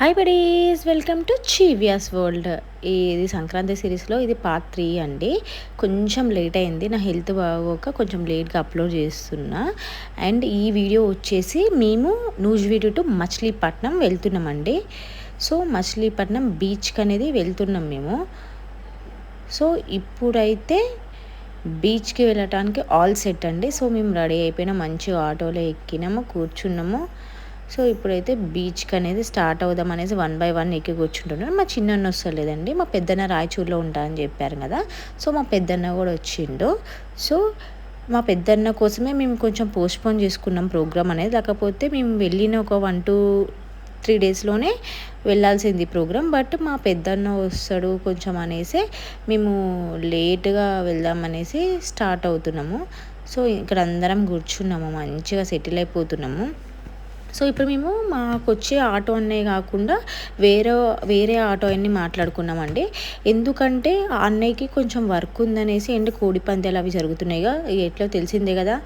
Hi buddies, welcome to చీవియాస్ world. ఇది సంక్రాంతి సిరీస్లో ఇది పార్ట్ 3 అండి. కొంచెం లేట్ అయింది, నా హెల్త్ బాగోక కొంచెం లేట్గా అప్లోడ్ చేస్తున్నా. అండ్ ఈ వీడియో వచ్చేసి మేము నూజివీడు టు మచిలీపట్నం వెళ్తున్నామండి. సో మచిలీపట్నం బీచ్కి అనేది వెళ్తున్నాం మేము. సో ఇప్పుడైతే బీచ్కి వెళ్ళటానికి ఆల్ సెట్ అండి. సో మేము రెడీ అయిపోయినా, మంచిగా ఆటోలో ఎక్కినాము, కూర్చున్నాము. సో ఇప్పుడైతే బీచ్కి అనేది స్టార్ట్ అవుదాం అనేసి 1 by 1 ఎక్కి కూర్చుంటున్నాను. మా చిన్నన్న వస్తలేదండి, మా పెద్దన్న రాయచూరులో ఉంటారని చెప్పారు కదా. సో మా పెద్దన్న కూడా వచ్చిండు. సో మా పెద్దన్న కోసమే మేము కొంచెం పోస్ట్పోన్ చేసుకున్నాం ప్రోగ్రామ్ అనేది. లేకపోతే మేము వెళ్ళిన ఒక 1 to 3 daysలోనే వెళ్ళాల్సింది ప్రోగ్రామ్. బట్ మా పెద్దన్న వస్తాడు కొంచెం అనేసి మేము లేట్గా వెళ్దామనేసి స్టార్ట్ అవుతున్నాము. సో ఇక్కడ అందరం కూర్చున్నాము, మంచిగా సెటిల్ అయిపోతున్నాము. సో ఇప్పుడు మేము మాకు వచ్చే ఆటో అనే కాకుండా వేరే ఆటో అన్ని మాట్లాడుకున్నామండి. ఎందుకంటే ఆ అన్నయ్యకి కొంచెం వర్క్ ఉందనేసి, అండ్ కోడి పందాలు అవి జరుగుతున్నాయిగా, ఎట్లా తెలిసిందే కదా,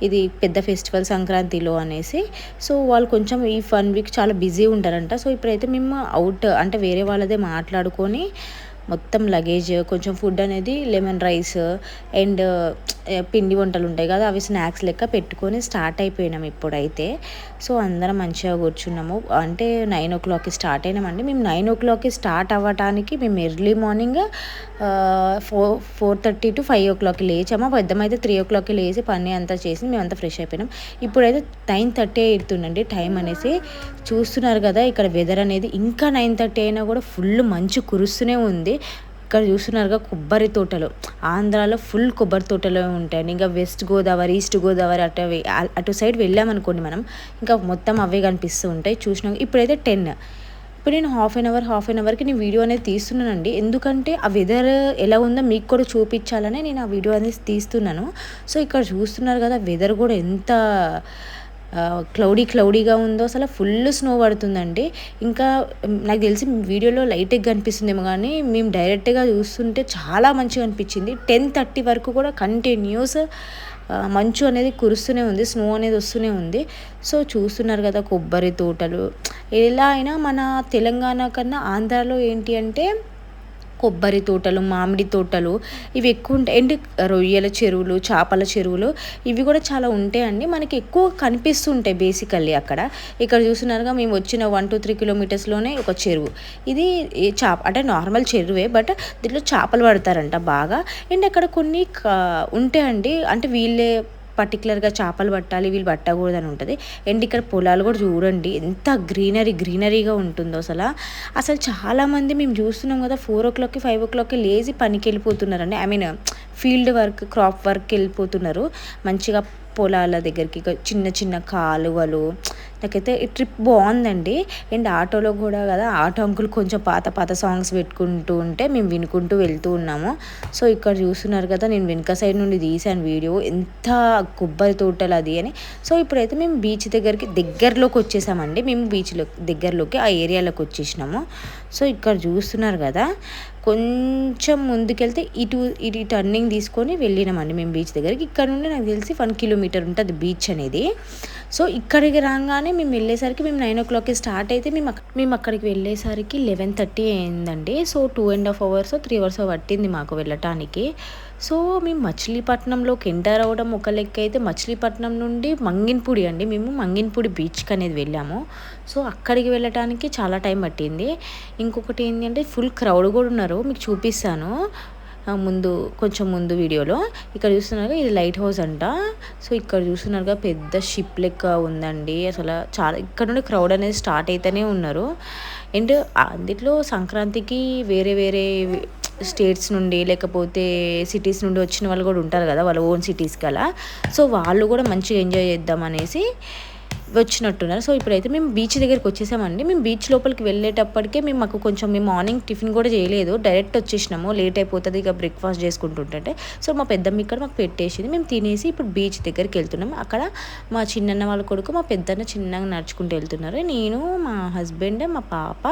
ఇది పెద్ద ఫెస్టివల్ సంక్రాంతిలో అనేసి. సో వాళ్ళు కొంచెం ఈ 1 week చాలా బిజీ ఉంటారంట. సో ఇప్పుడైతే మేము అవుట్ అంటే వేరే వాళ్ళదే మాట్లాడుకొని మొత్తం లగేజ్, కొంచెం ఫుడ్ అనేది లెమన్ రైస్ అండ్ పిండి వంటలు ఉంటాయి కదా, అవి స్నాక్స్ లెక్క పెట్టుకొని స్టార్ట్ అయిపోయినాం ఇప్పుడైతే. సో అందరం మంచిగా కూర్చున్నాము. అంటే 9 o'clockకి స్టార్ట్ అయినామండి. మేము 9 o'clockకి స్టార్ట్ అవ్వటానికి మేము ఎర్లీ మార్నింగ్ 4:30 to 5 o'clockకి లేచాము. పెద్దమైతే 3 o'clockకి లేచి పని అంతా చేసి మేమంతా ఫ్రెష్ అయిపోయినాం. ఇప్పుడైతే 9:30 అవుతుందండి టైం అనేసి. చూస్తున్నారు కదా ఇక్కడ వెదర్ అనేది, ఇంకా 9:30 అయినా కూడా ఫుల్ మంచు కురుస్తూనే ఉంది. ఇక్కడ చూస్తున్నారుగా కొబ్బరి తోటలు, ఆంధ్రాలో ఫుల్ కొబ్బరి తోటలు ఉంటాయండి. ఇంకా వెస్ట్ గోదావరి, ఈస్ట్ గోదావరి అటు సైడ్ వెళ్ళామనుకోండి మనం, ఇంకా మొత్తం అవే కనిపిస్తూ ఉంటాయి. చూసినాం. ఇప్పుడైతే 10. ఇప్పుడు నేను హాఫ్ అన్ అవర్కి నేను వీడియో అనేది తీస్తున్నానండి. ఎందుకంటే ఆ వెదర్ ఎలా ఉందో మీకు కూడా చూపించాలని నేను ఆ వీడియో అనేది తీస్తున్నాను. సో ఇక్కడ చూస్తున్నారు కదా వెదర్ కూడా ఎంత క్లౌడీగా ఉందో, అసలు ఫుల్ స్నో పడుతుందండి. ఇంకా నాకు తెలిసి వీడియోలో లైట్గా కనిపిస్తుందేమో, కానీ మేము డైరెక్ట్గా చూస్తుంటే చాలా మంచిగా అనిపించింది. 10:30 వరకు కూడా కంటిన్యూస్ మంచు అనేది కురుస్తూనే ఉంది, స్నో అనేది వస్తూనే ఉంది. సో చూస్తున్నారు కదా కొబ్బరి తోటలు. ఎలా అయినా మన తెలంగాణ కన్నా ఆంధ్రాలో ఏంటి అంటే కొబ్బరి తోటలు, మామిడి తోటలు ఇవి ఎక్కువ ఉంటాయి. అండ్ రొయ్యల చెరువులు, చేపల చెరువులు ఇవి కూడా చాలా ఉంటాయండి. మనకి ఎక్కువ కనిపిస్తుంటాయి బేసికల్లీ అక్కడ. ఇక్కడ చూస్తున్నారుగా మేము వచ్చిన 1 to 3 kilometers ఒక చెరువు. ఇది అంటే నార్మల్ చెరువే, బట్ దీంట్లో చేపలు పడతారంట బాగా. అండ్ అక్కడ కొన్ని ఉంటాయండి, అంటే వీళ్ళే పర్టికులర్గా చేపలు పట్టాలి, వీళ్ళు పట్టకూడదని ఉంటుంది. అండ్ ఇక్కడ పొలాలు కూడా చూడండి ఎంత గ్రీనరీగా ఉంటుందో. అసలు చాలామంది మేము చూస్తున్నాం కదా 4 o'clockకి 5 o'clockకి లేచి పనికి వెళ్ళిపోతున్నారండి. I mean field work, crop work వెళ్ళిపోతున్నారు మంచిగా పొలాల దగ్గరికి. చిన్న చిన్న కాలువలు, నాకైతే ఈ ట్రిప్ బాగుందండి. అండ్ ఆటోలో కూడా కదా, ఆటో అంకుల్ కొంచెం పాత సాంగ్స్ పెట్టుకుంటూ ఉంటే మేము వినుకుంటూ వెళ్తూ ఉన్నాము. సో ఇక్కడ చూస్తున్నారు కదా, నేను వెనుక సైడ్ నుండి తీసాను వీడియో, ఎంత కొబ్బరి తోటలు అది అని. సో ఇప్పుడైతే మేము బీచ్ దగ్గరలోకి వచ్చేసామండి. మేము బీచ్లో దగ్గరలోకి ఆ ఏరియాలోకి వచ్చేసినాము. సో ఇక్కడ చూస్తున్నారు కదా, కొంచెం ముందుకెళ్తే ఇటు టర్నింగ్ తీసుకొని వెళ్ళినామండి మేము బీచ్ దగ్గరికి. ఇక్కడ నుండి నాకు తెలిసి 1 kilometer ఉంటుంది బీచ్ అనేది. సో ఇక్కడికి రాగానే మేము వెళ్ళేసరికి, మేము 9 o'clockకి స్టార్ట్ అయితే మేము అక్కడికి వెళ్ళేసరికి 11:30 అయిందండి. సో 2.5 hours 3 hours పట్టింది మాకు వెళ్ళటానికి. సో మేము మచిలీపట్నంలోకి ఎంటర్ అవ్వడం ఒక లెక్క అయితే, మచిలీపట్నం నుండి మంగిన్పూడి అండి, మేము మంగిన్పూడి బీచ్కి అనేది వెళ్ళాము. సో అక్కడికి వెళ్ళటానికి చాలా టైం పట్టింది. ఇంకొకటి ఏంటి అంటే ఫుల్ క్రౌడ్ కూడా ఉన్నారు, మీకు చూపిస్తాను కొంచెం ముందు వీడియోలో. ఇక్కడ చూస్తున్నారుగా ఇది లైట్ హౌస్ అంట. సో ఇక్కడ చూస్తున్నారుగా పెద్ద షిప్ లెక్క ఉందండి. అసలు చాలా ఇక్కడ నుండి క్రౌడ్ అనేది స్టార్ట్ అయితేనే ఉన్నారు. అండ్ అందులో సంక్రాంతికి వేరే స్టేట్స్ నుండి లేకపోతే సిటీస్ నుండి వచ్చిన వాళ్ళు కూడా ఉంటారు కదా, వాళ్ళ ఓన్ సిటీస్కి అలా. సో వాళ్ళు కూడా మంచిగా ఎంజాయ్ చేద్దాం అనేసి వచ్చినట్టున్నారు. సో ఇప్పుడైతే మేము బీచ్ దగ్గరికి వచ్చేసామండి. మేము బీచ్ లోపలికి వెళ్ళేటప్పటికే మేము మార్నింగ్ టిఫిన్ కూడా చేయలేదు, డైరెక్ట్ వచ్చేసినాము. లేట్ అయిపోతుంది ఇక బ్రేక్ఫాస్ట్ చేసుకుంటుంటే. సో మా పెద్దమ్మ ఇక్కడ మాకు పెట్టేసింది, మేము తినేసి ఇప్పుడు బీచ్ దగ్గరికి వెళ్తున్నాము. అక్కడ మా చిన్నన్న వాళ్ళ కొడుకు, మా పెద్దన్న చిన్నగా నడుచుకుంటూ వెళ్తున్నారు. నేను, మా హస్బెండ్, మా పాప,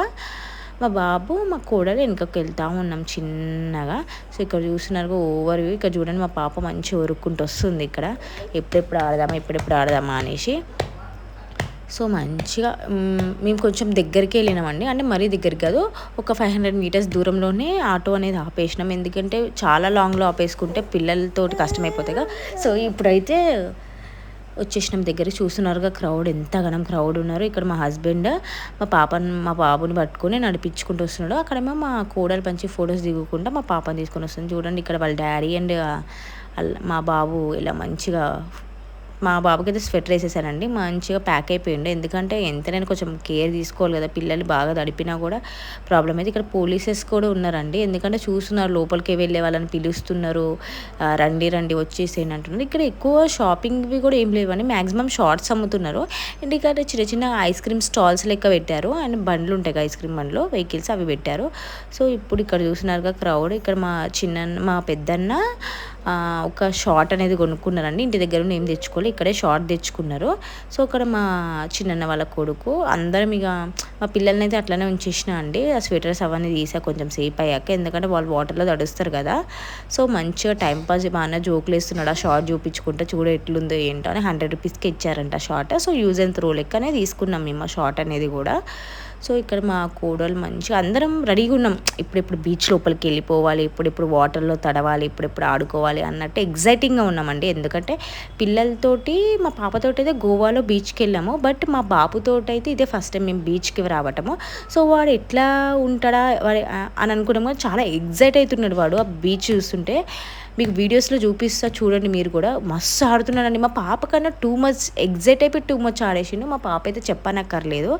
మా బాబు, మా కోడలు వెనుకకి వెళ్తూ ఉన్నాం చిన్నగా. సో ఇక్కడ చూస్తున్నారు ఓవర్ వ్యూ. ఇక్కడ చూడండి మా పాప మంచిగా ఉరుక్కుంటూ వస్తుంది ఇక్కడ, ఎప్పుడెప్పుడు ఆడదామా అనేసి. సో మంచిగా మేము కొంచెం దగ్గరికి వెళ్ళినామండి, అంటే మరీ దగ్గరికి కాదు, ఒక 500 మీటర్స్ దూరంలోనే ఆటో అనేది ఆపేసినాం. ఎందుకంటే చాలా లాంగ్లో ఆపేసుకుంటే పిల్లలతోటి కష్టమైపోతాయిగా. సో ఇప్పుడైతే వచ్చేసినాం దగ్గరికి. చూస్తున్నారుగా క్రౌడ్, ఎంతగానం క్రౌడ్ ఉన్నారు. ఇక్కడ మా హస్బెండ్ మా బాబుని పట్టుకొని నడిపించుకుంటూ వస్తున్నాడు. అక్కడేమో మా కోడలు పంచి ఫొటోస్ దిగుకుంటా మా పాపని తీసుకొని వస్తుంది. చూడండి ఇక్కడ వాళ్ళ డాడీ అండ్ మా బాబు ఇలా మంచిగా, మా బాబుకి అయితే స్వెటర్ వేసేసానండి, మంచిగా ప్యాక్ అయిపోయిండు. ఎందుకంటే ఎంతనైనా కొంచెం కేర్ తీసుకోవాలి కదా, పిల్లలు బాగా తడిపినా కూడా ప్రాబ్లం అయితే. ఇక్కడ పోలీసెస్ కూడా ఉన్నారండి, ఎందుకంటే చూస్తున్నారు లోపలికి వెళ్ళే వాళ్ళని పిలుస్తున్నారు, రండి రండి వచ్చేసేయండి అంటున్నారు. ఇక్కడ ఎక్కువ షాపింగ్వి కూడా ఏం లేవని, మ్యాక్సిమం షార్ట్స్ అమ్ముతున్నారు. అండ్ ఇక్కడ చిన్న చిన్న ఐస్ క్రీమ్ స్టాల్స్ లెక్క పెట్టారు, అండ్ బండ్లు ఉంటాయి ఐస్ క్రీమ్ బండ్లు, వెహికల్స్ అవి పెట్టారు. సో ఇప్పుడు ఇక్కడ చూస్తున్నారుగా క్రౌడ్. ఇక్కడ మా పెద్దన్న ఒక షార్ట్ అనేది కొనుక్కున్నారండి, ఇంటి దగ్గర ఏం తెచ్చుకోవాలి, ఇక్కడే షార్ట్ తెచ్చుకున్నారు. సో ఇక్కడ మా చిన్నన్న వాళ్ళ కొడుకు, అందరం ఇక మా పిల్లల్ని అయితే అట్లనే ఉంచేసిన అండి. ఆ స్వెటర్స్ అవన్నీ తీసా కొంచెం సేపు అయ్యాక, ఎందుకంటే వాళ్ళు వాటర్లో తడుస్తారు కదా. సో మంచిగా టైంపాస్ మా అన్న జోకులు వేస్తున్నాడు, ఆ షార్ట్ చూపించుకుంటే చూడ ఎట్లుందో ఏంటో అని 100 రూపీస్కి ఇచ్చారంట short. So use and throw లెక్కనే తీసుకున్నాం మేము ఆ షార్ట్ అనేది కూడా. సో ఇక్కడ మా కోడలు మంచిగా అందరం రెడీగా ఉన్నాం, ఇప్పుడెప్పుడు బీచ్ లోపలికి వెళ్ళిపోవాలి, ఇప్పుడెప్పుడు వాటర్లో తడవాలి, ఇప్పుడెప్పుడు ఆడుకోవాలి అన్నట్టు ఎగ్జైటింగ్గా ఉన్నామండి. ఎందుకంటే పిల్లలతోటి మా పాపతోటి అయితే గోవాలో బీచ్కి వెళ్ళాము, బట్ మా బాబుతోటి అయితే ఇదే ఫస్ట్ టైం మేము బీచ్కి రావటము. సో వాడు ఎట్లా ఉంటాడా అని అనుకున్నాము, చాలా ఎగ్జైట్ అవుతున్నాడు వాడు ఆ బీచ్ చూస్తుంటే. మీకు వీడియోస్లో చూపిస్తా చూడండి, మీరు కూడా మస్తు ఆడుతున్నాడండి. మా పాప కన్నా టూ మచ్ ఎగ్జైట్ అయిపోయి టూ మచ్ ఆడేసిండు. మా పాప అయితే చెప్పనక్కర్లేదు.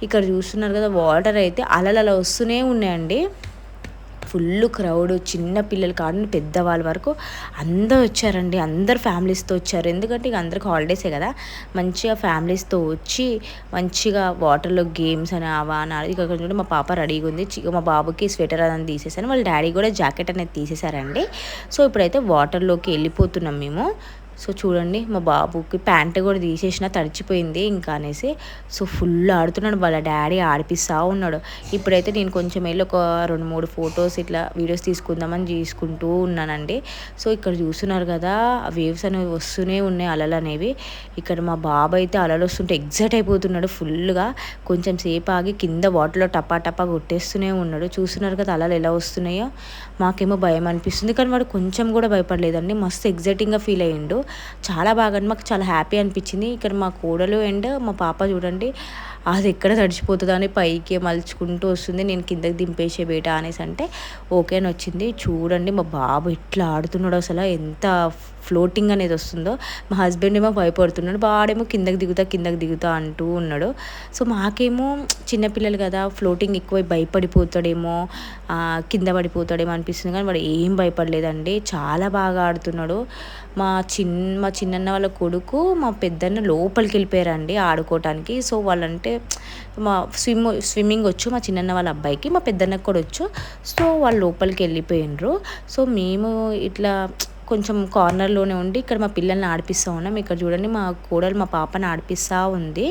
ఇక్కడ చూస్తున్నారు కదా, వాటర్ అయితే అలలు వస్తూనే ఉన్నాయండి. ఫుల్ క్రౌడ్, చిన్న పిల్లలు కాదు పెద్దవాళ్ళ వరకు అందరూ వచ్చారండి. అందరు ఫ్యామిలీస్తో వచ్చారు, ఎందుకంటే ఇక అందరికి హాలిడేసే కదా. మంచిగా ఫ్యామిలీస్తో వచ్చి మంచిగా వాటర్లో గేమ్స్ అని అవా అని. ఇక చూడండి మా పాప రెడీగా ఉంది, మా బాబుకి స్వెటర్ అని తీసేసాను, వాళ్ళ డాడీ కూడా జాకెట్ అనేది తీసేసారండి. సో ఇప్పుడైతే వాటర్లోకి వెళ్ళిపోతున్నాం మేము. సో చూడండి మా బాబుకి ప్యాంట్ కూడా తీసేసిన, తడిచిపోయింది ఇంకా అనేసి. సో ఫుల్ ఆడుతున్నాడు, వాళ్ళ డాడీ ఆడిపిస్తూ ఉన్నాడు. ఇప్పుడైతే నేను కొంచెం వెళ్ళి ఒక 2-3 ఫొటోస్ ఇట్లా వీడియోస్ తీసుకుందామని తీసుకుంటూ ఉన్నానండి. సో ఇక్కడ చూస్తున్నారు కదా, వేవ్స్ అనేవి వస్తూనే ఉన్నాయి, అలలు అనేవి. ఇక్కడ మా బాబు అయితే అలలు వస్తుంటే ఎగ్జైట్ అయిపోతున్నాడు ఫుల్గా. కొంచెం సేపు ఆగి కింద వాటర్లో టపా టపా కొట్టేస్తూనే ఉన్నాడు. చూస్తున్నారు కదా అలలు ఎలా వస్తున్నాయో. మాకేమో భయం అనిపిస్తుంది, కానీ వాడు కొంచెం కూడా భయపడలేదండి, మస్తు ఎగ్జైటింగ్గా ఫీల్ అయ్యిండు. చాలా బాగా, మాకు చాలా హ్యాపీ అనిపించింది. ఇక్కడ మా కోడలు అండ్ మా పాప చూడండి, అది ఎక్కడ తడిచిపోతుందో అని పైకి మలుచుకుంటూ వస్తుంది. నేను కిందకి దింపేసే బేట అనేసి అంటే ఓకే అని వచ్చింది. చూడండి మా బాబు ఎట్లా ఆడుతున్నాడు, అసలు ఎంత ఫ్లోటింగ్ అనేది వస్తుందో. మా హస్బెండ్ ఏమో భయపడుతున్నాడు, వాడేమో కిందకి దిగుతా అంటూ ఉన్నాడు. సో మాకేమో చిన్నపిల్లలు కదా, ఫ్లోటింగ్ ఎక్కువ భయపడిపోతాడేమో, కింద పడిపోతాడేమో అనిపిస్తుంది, కానీ వాడు ఏం భయపడలేదండి, చాలా బాగా ఆడుతున్నాడు. మా చిన్నన్న వాళ్ళ కొడుకు మా పెద్దన్న లోపలికి వెళ్ళిపోయారండి ఆడుకోవటానికి. సో వాళ్ళంటే మా స్విమ్మింగ్ వచ్చు మా చిన్నన్న వాళ్ళ అబ్బాయికి, మా పెద్దన్నకు కూడా వచ్చు. సో వాళ్ళు లోపలికి వెళ్ళిపోయినరు. సో మేము ఇట్లా కొంచెం కార్నర్లోనే ఉండి ఇక్కడ మా పిల్లల్ని ఆడిపిస్తూ ఉన్నాం. ఇక్కడ చూడండి మా కోడలు మా పాపని ఆడిపిస్తూ ఉంది,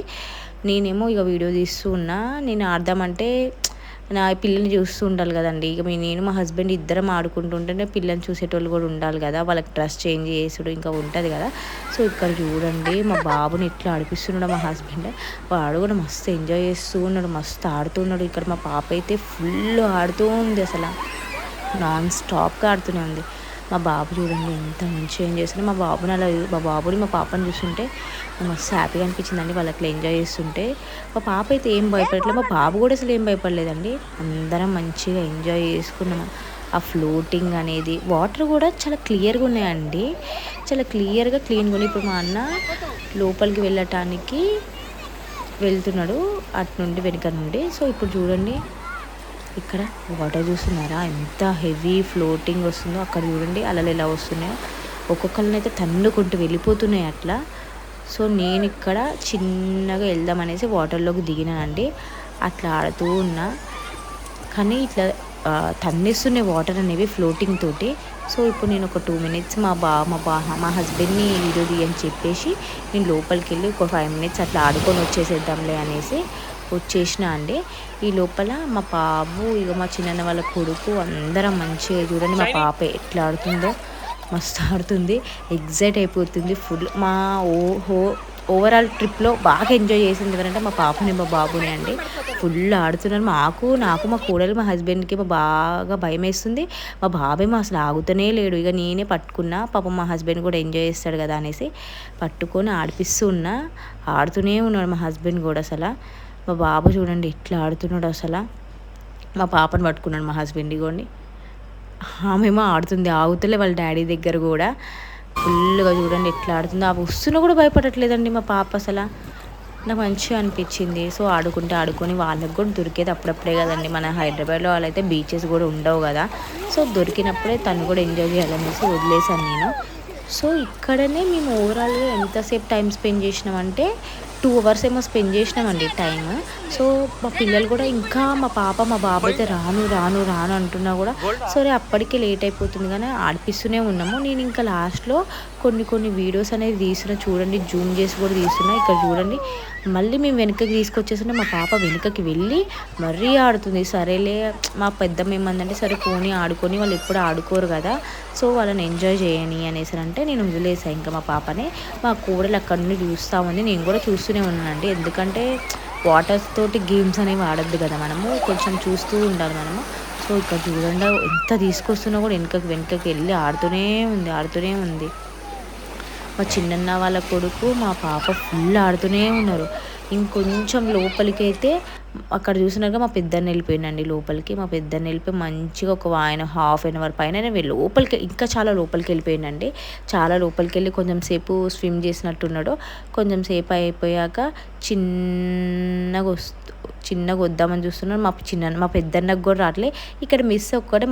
నేనేమో ఇక వీడియో తీస్తూ ఉన్నా. నేను ఆడదామంటే నా పిల్లల్ని చూస్తూ ఉండాలి కదండి, ఇక నేను మా హస్బెండ్ ఇద్దరం ఆడుకుంటుంటేనే పిల్లల్ని చూసేటోళ్ళు కూడా ఉండాలి కదా, వాళ్ళకి డ్రెస్ చేంజ్ చేసుడు ఇంకా ఉంటుంది కదా. సో ఇక్కడ చూడండి మా బాబుని ఇట్లా ఆడిపిస్తున్నాడు మా హస్బెండ్, వాడు కూడా మస్తు ఎంజాయ్ చేస్తూ ఉన్నాడు, మస్తు ఆడుతున్నాడు. ఇక్కడ మా పాప అయితే ఫుల్ ఆడుతూ ఉంది, అసలు నాన్ స్టాప్గా ఆడుతూనే ఉంది. మా బాబు చూడండి ఎంత మంచిగా ఎంజాయ్ చేస్తుంటే, మా బాబుని మా పాపని చూస్తుంటే మస్తు హ్యాపీగా అనిపించిందండి, వాళ్ళు అట్లా ఎంజాయ్ చేస్తుంటే. మా పాప అయితే ఏం భయపడట్లేదు, మా బాబు కూడా అసలు ఏం భయపడలేదండి, అందరం మంచిగా ఎంజాయ్ చేసుకున్నాము. ఆ ఫ్లోటింగ్ అనేది, వాటర్ కూడా చాలా క్లియర్గా ఉన్నాయండి, చాలా క్లియర్గా క్లీన్గా ఉన్నాయి. ఇప్పుడు మా అన్న లోపలికి వెళ్ళటానికి వెళ్తున్నాడు అటు నుండి వెనుక నుండి. సో ఇప్పుడు చూడండి ఇక్కడ వాటర్ చూస్తున్నారా, ఎంత హెవీ ఫ్లోటింగ్ వస్తుందో. అక్కడ చూడండి అలలు ఎలా వస్తున్నాయో, ఒక్కొక్కరిని అయితే తన్నుకుంటూ వెళ్ళిపోతున్నాయి అట్లా. సో నేను ఇక్కడ చిన్నగా వెళ్దామనేసి వాటర్లోకి దిగినానండి, అట్లా ఆడుతూ ఉన్నా. కానీ ఇట్లా తన్నేస్తున్నాయి వాటర్ అనేవి ఫ్లోటింగ్ తోటి. సో ఇప్పుడు నేను ఒక 2 minutes మా హస్బెండ్ని వీడియో తీయని చెప్పేసి నేను లోపలికి వెళ్ళి ఒక 5 minutes అట్లా ఆడుకొని వచ్చేసేద్దాంలే అనేసి వచ్చేసిన అండి. ఈ లోపల మా బాబు ఇక మా చిన్న వాళ్ళ కొడుకు అందరం మంచిగా చూడండి మా పాప ఎట్లా ఆడుతుందో, మస్తు ఆడుతుంది, ఎగ్జైట్ అయిపోతుంది ఫుల్. ఓవరాల్ ట్రిప్లో బాగా ఎంజాయ్ చేసింది ఎవరంటే మా పాపని మా బాబుని అండి. ఫుల్ ఆడుతున్నారు. నాకు మా కోడలు మా హస్బెండ్కి బాగా భయం వేస్తుంది. మా బాబేమో అసలు ఆగుతూనే లేడు. ఇక నేనే పట్టుకున్నా, పాపం మా హస్బెండ్ కూడా ఎంజాయ్ చేస్తాడు కదా అనేసి పట్టుకొని ఆడిపిస్తూ ఉన్నా. ఆడుతూనే ఉన్నాడు మా హస్బెండ్ కూడా. అసలు మా బాబు చూడండి ఎట్లా ఆడుతున్నాడు. అసలు మా పాపను పట్టుకున్నాడు మా హస్బెండ్. ఇగోండి ఆమెమో ఆడుతుంది, ఆగుతలే వాళ్ళ డాడీ దగ్గర కూడా. ఫుల్గా చూడండి ఎట్లా ఆడుతుందో. ఆ వస్తున్నా కూడా భయపడట్లేదండి మా పాప. అసలు నాకు మంచిగా అనిపించింది. సో ఆడుకొని వాళ్ళకి కూడా దొరికేది అప్పుడప్పుడే కదండి. మన హైదరాబాద్లో వాళ్ళైతే బీచెస్ కూడా ఉండవు కదా. సో దొరికినప్పుడే తను కూడా ఎంజాయ్ చేయాలనేసి వదిలేసాను నేను. సో ఇక్కడనే మేము ఓవరాల్గా ఎంతసేపు టైం స్పెండ్ చేసినామంటే 2 అవర్స్ ఏమో స్పెండ్ చేసినామండి టైం. సో మా పిల్లలు కూడా ఇంకా మా బాబు అయితే రాను అంటున్నా కూడా సరే అప్పటికే లేట్ అయిపోతుంది కానీ ఆడిపిస్తూనే ఉన్నాము. నేను ఇంకా లాస్ట్లో కొన్ని వీడియోస్ అనేది తీస్తున్నా చూడండి, జూమ్ చేసి కూడా తీస్తున్నా. ఇక్కడ చూడండి మళ్ళీ మేము వెనకకి తీసుకొచ్చేస్తున్నా. మా పాప వెనుకకి వెళ్ళి మరీ ఆడుతుంది. సరేలే మా పెద్దమ్మ ఏమందంటే సరే పోనీ ఆడుకొని, వాళ్ళు ఎప్పుడు ఆడుకోరు కదా సో వాళ్ళని ఎంజాయ్ చేయని అనేసి అంటే నేను వదిలేసాను ఇంకా మా పాపని. మా కోడలు అక్కడ నుండి చూస్తూ ఉంది, నేను కూడా చూస్తూనే ఉన్నానండి. ఎందుకంటే వాటర్స్ తోటి గేమ్స్ అనేవి ఆడొద్దు కదా, మనము కొంచెం చూస్తూ ఉండాలి మనము. సో ఇక్కడ చూడండి ఎంత తీసుకొస్తున్నా కూడా వెనకకి వెళ్ళి ఆడుతూనే ఉంది. మా చిన్నన్న వాళ్ళ కొడుకు మా పాప ఫుల్ ఆడుతూనే ఉన్నారు. ఇంకొంచెం లోపలికి అయితే అక్కడ చూసినాక మా పెద్దన్న వెళ్ళిపోయిందండి లోపలికి. మా పెద్దన్న వెళ్ళిపోయి మంచిగా ఆయన ½ పైన లోపలికి ఇంకా చాలా లోపలికి వెళ్ళిపోయిందండి. చాలా లోపలికి వెళ్ళి కొంచెం సేపు స్విమ్ చేసినట్టున్నాడు. కొంచెం సేపు అయిపోయాక చిన్నగా వద్దామని చూస్తున్నాడు. మా పెద్దన్నకు కూడా రావట్లే. ఇక్కడ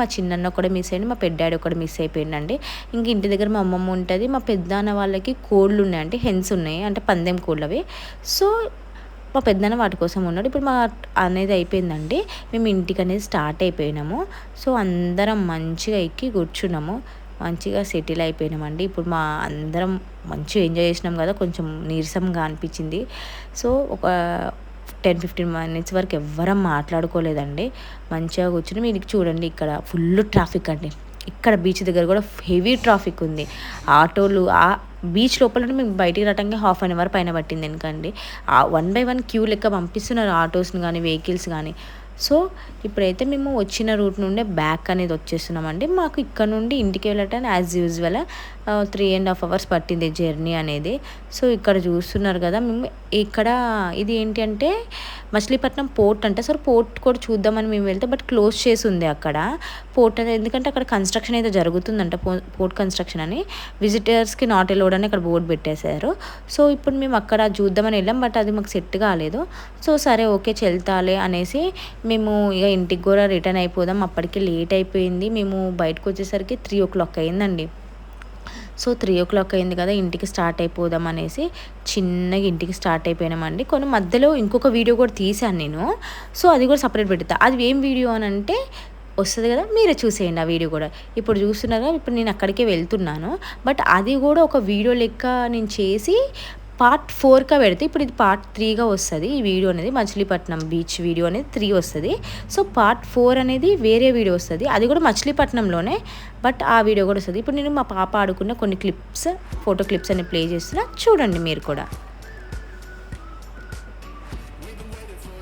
మా చిన్నన్న ఒక్కడే మిస్ అయ్యింది, మా పెద్దాడి ఒక్కడే మిస్ అయిపోయిందండి. ఇంక ఇంటి దగ్గర మా అమ్మమ్మ ఉంటుంది. మా పెద్దన్న వాళ్ళకి కోళ్ళు ఉన్నాయంటే హెన్స్ ఉన్నాయి, అంటే పందెం కోళ్ళు అవి. సో మా పెద్దన్న వాటి కోసం ఉన్నాడు. ఇప్పుడు మా అనేది అయిపోయిందండి, మేము ఇంటికి అనేది స్టార్ట్ అయిపోయినాము. సో అందరం మంచిగా ఎక్కి కూర్చున్నాము, మంచిగా సెటిల్ అయిపోయినామండి. ఇప్పుడు మా అందరం మంచిగా ఎంజాయ్ చేసినాం కదా, కొంచెం నీరసంగా అనిపించింది. సో ఒక 10-15 minutes వరకు ఎవ్వరం మాట్లాడుకోలేదండి. మంచిగా కూర్చుని మీకు చూడండి ఇక్కడ ఫుల్ ట్రాఫిక్ అండి. ఇక్కడ బీచ్ దగ్గర కూడా హెవీ ట్రాఫిక్ ఉంది. ఆటోలు ఆ బీచ్ లోపల మేము బయటికి రావడానికి ½ hour పైన పట్టింది. ఎందుకండి 1 by 1 క్యూ లెక్క పంపిస్తున్నారు ఆటోస్ని కానీ వెహికల్స్ కానీ. సో ఇప్పుడైతే మేము వచ్చిన రూట్ నుండే బ్యాక్ అనేది వచ్చేస్తున్నామండి. మాకు ఇక్కడ నుండి ఇంటికి వెళ్ళటానికి యాజ్ యూజువల్ 3.5 hours పట్టింది జర్నీ అనేది. సో ఇక్కడ చూస్తున్నారు కదా, మేము ఇక్కడ ఇది ఏంటి అంటే మచిలీపట్నం పోర్ట్ అంటే సార్ పోర్ట్ కూడా చూద్దామని మేము వెళ్తే బట్ క్లోజ్ చేసి ఉంది అక్కడ పోర్ట్ అనేది. ఎందుకంటే అక్కడ కన్స్ట్రక్షన్ అయితే జరుగుతుందంట, పోర్ట్ కన్స్ట్రక్షన్ అని. విజిటర్స్కి నాట్ అలౌడ్ అని అక్కడ బోర్డు పెట్టేశారు. సో ఇప్పుడు మేము అక్కడ చూద్దామని వెళ్ళాం బట్ అది మాకు సెట్ కాలేదు. సో సరే ఓకే చెల్తాలే అనేసి మేము ఇక ఇంటికి కూడా రిటర్న్ అయిపోదాం, అప్పటికి లేట్ అయిపోయింది. మేము బయటకు వచ్చేసరికి 3 o'clock అయిందండి. సో 3 o'clock అయింది కదా, ఇంటికి స్టార్ట్ అయిపోదాం అనేసి చిన్నగా ఇంటికి స్టార్ట్ అయిపోయినామండి. కొన్ని మధ్యలో ఇంకొక వీడియో కూడా తీసాను నేను. సో అది కూడా సపరేట్ పెడతా. అది ఏం వీడియో అని అంటే వస్తుంది కదా, మీరే చూసేయండి ఆ వీడియో కూడా. ఇప్పుడు చూస్తున్నారా, ఇప్పుడు నేను అక్కడికే వెళ్తున్నాను బట్ అది కూడా ఒక వీడియో లెక్క నేను చేసి part 4గా పెడితే ఇప్పుడు ఇది part 3గా వస్తుంది. ఈ వీడియో అనేది మచిలీపట్నం బీచ్ వీడియో అనేది 3 వస్తుంది. సో part 4 అనేది వేరే వీడియో వస్తుంది, అది కూడా మచిలీపట్నంలోనే బట్ ఆ వీడియో కూడా వస్తుంది. ఇప్పుడు నేను మా పాప ఆడుకున్న కొన్ని ఫోటో క్లిప్స్ అని ప్లే చేస్తున్నా, చూడండి మీరు కూడా.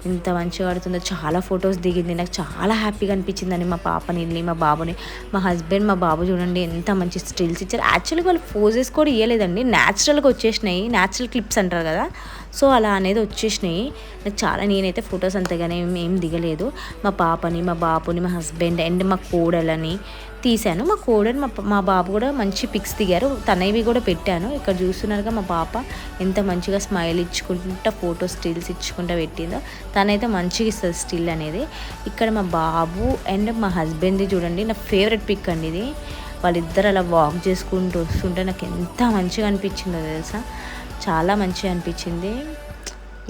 ఎంత మంచిగా ఆడుతుందో, చాలా ఫొటోస్ దిగింది. నాకు చాలా హ్యాపీగా అనిపించిందండి మా పాపని, మా బాబుని. మా హస్బెండ్ మా బాబు చూడండి ఎంత మంచి స్టిల్స్ ఇచ్చారు. యాక్చువల్గా వాళ్ళు పోజెస్ కూడా ఇవ్వలేదండి, న్యాచురల్గా వచ్చేసినాయి. న్యాచురల్ క్లిప్స్ అంటారు కదా, సో అలా అనేది వచ్చేసినాయి. నాకు నేనైతే ఫొటోస్ అంతగానే ఏం దిగలేదు. మా పాపని, మా బాబుని, మా హస్బెండ్ అండ్ మా కోడలని తీశాను. మా కోడని మా బాబు కూడా మంచి పిక్స్ దిగారు, తనవి కూడా పెట్టాను. ఇక్కడ చూస్తున్నారుగా మా పాప ఎంత మంచిగా స్మైల్ ఇచ్చుకుంటా ఫోటో స్టిల్స్ ఇచ్చుకుంటా పెట్టిందో. తనైతే మంచిగా ఇస్తుంది స్టిల్ అనేది. ఇక్కడ మా బాబు అండ్ మా హస్బెండ్ది చూడండి, నా ఫేవరెట్ పిక్ అండి ఇది. వాళ్ళిద్దరు అలా వాక్ చేసుకుంటూ వస్తుంటే నాకు ఎంత మంచిగా అనిపించిందో తెలుసా, చాలా మంచిగా అనిపించింది.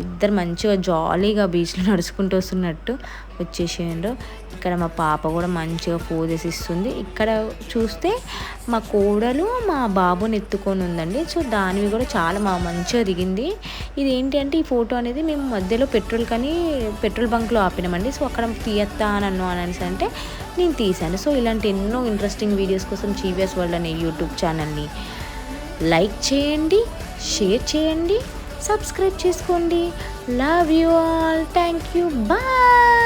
ఇద్దరు మంచిగా జాలీగా బీచ్లో నడుచుకుంటూ వస్తున్నట్టు వచ్చేసేయండు. ఇక్కడ మా పాప కూడా మంచిగా పోజెస్ ఇస్తుంది. ఇక్కడ చూస్తే మా కోడలు మా బాబుని ఎత్తుకొని ఉందండి. సో దానివి కూడా చాలా మంచిగా దిగింది. ఇది ఏంటి అంటే ఈ ఫోటో అనేది మేము మధ్యలో పెట్రోల్ బంక్లో ఆపినామండి. సో అక్కడ తీయత్తా నన్ను అనేసి అంటే నేను తీశాను. సో ఇలాంటి ఎన్నో ఇంట్రెస్టింగ్ వీడియోస్ కోసం జీవిఎస్ వరల్డ్ అనే యూట్యూబ్ ఛానల్ని లైక్ చేయండి, షేర్ చేయండి, సబ్స్క్రైబ్ చేసుకోండి. Love you all. Thank you. Bye.